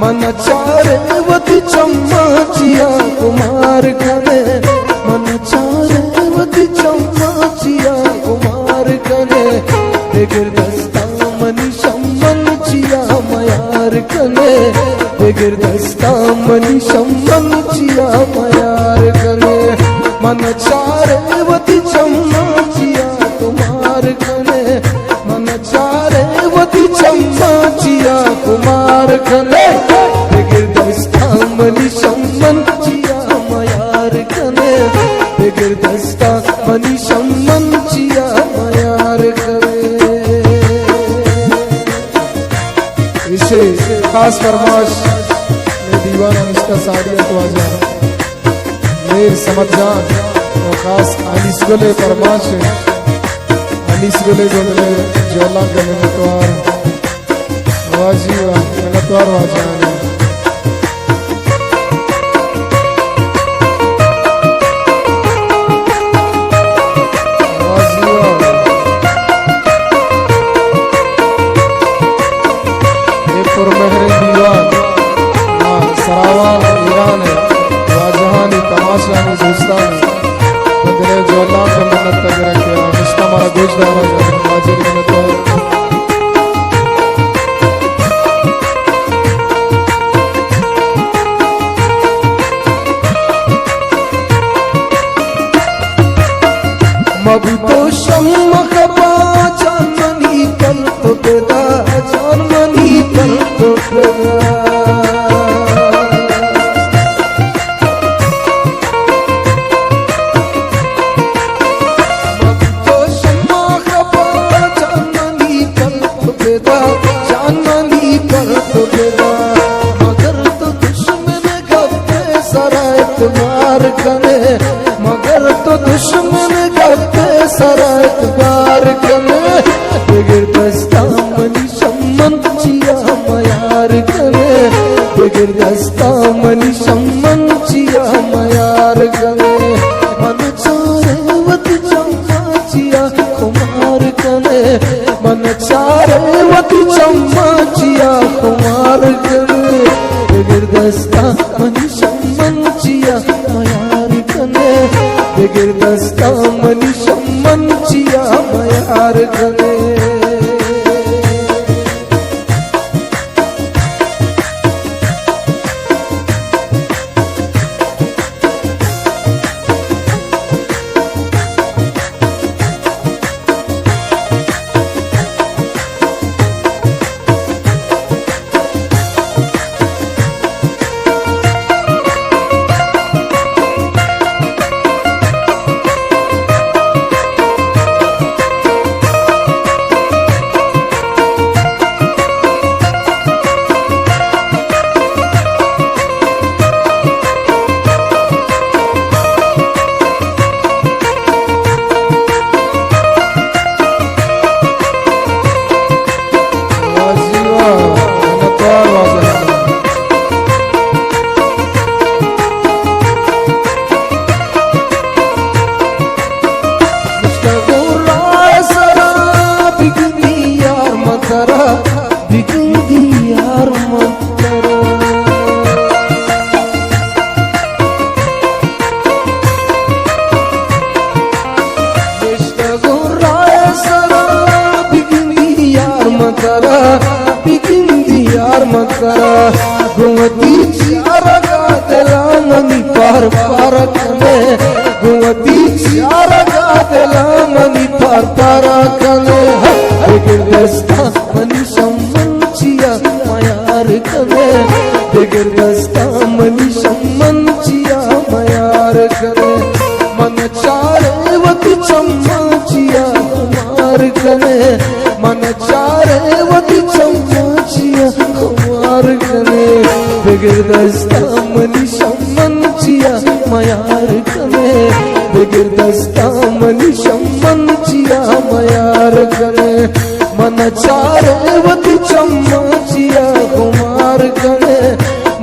मनचारे वती चम्माचिया कुमार कने मनचारे वती चम्माचिया कुमार कने गिरदस्ता मनी शम्मनचिया मयार कने गिरदस्ता मनी शम्मनचिया मयार कने मनचारे वती चम्माचिया कुमार कने मनचारे वती चम्माचिया कुमार कने गिरदस्ता मनी शम्मनचिया मयार कने गिरदस्ता मनी शम्मनचिया मयार कने। इसे खास फरमाश में दीवाना इसका सादिया तो आजा मेर समझ जान और खास अनिस गुले फरमाश अनिस गुले जो मिले जोला के मिनतवार वाजी वा मिनतवार वाजान मबतो शम्मा खबा जानमनी कल तो बेदा जानमनी कल तो बेदा मबतो शम्मा खबा जानमनी कल तो बेदा जानमनी कल तो बेदा मगर तो दुश्मन गप्पे सरायत मार कने मगर तो दुश्मन सरायत बार कने गिरदस्ता मनी शम्मनचिया मयार कने गिरदस्ता मनी शम्मनचिया मयार कने मनचारे वती चम्माचिया कुमार कने मनचारे वती चम्माचिया कुमार कने गिरदस्ता मनी शम्मनचिया मयार कने गिरदस्ता मनी शम्मनचिया मयार कने। गुवती चारा गादला मनी पार पार कने गुवती चारा गादला मनी पार पार कने गिरदस्ता मनी शम्मनचिया मयार कने गिरदस्ता मनी शम्मनचिया मयार कने मनचारे वती चम्माचिया कुमार कने मनचारे वती चम्माचिया कुमार कने गिरदस्ता मनी शम्मनचिया मयार कने गिरदस्ता मनी शम्मनचिया मयार कने मनचारे वती चम्माचिया कुमार कने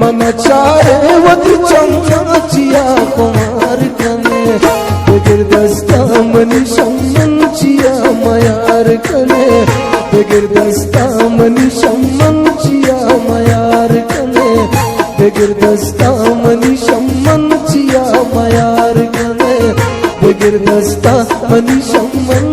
मनचारे वती चम्माचिया कुमार कने गिरदस्ता मनी शम्मनचिया मयार कने गिरदस्ता मनी शम्मनचिया मयार कने बेगिरदस्ता मनीषम मन चिया मयार गने बेगिरदस्ता मनीषम मन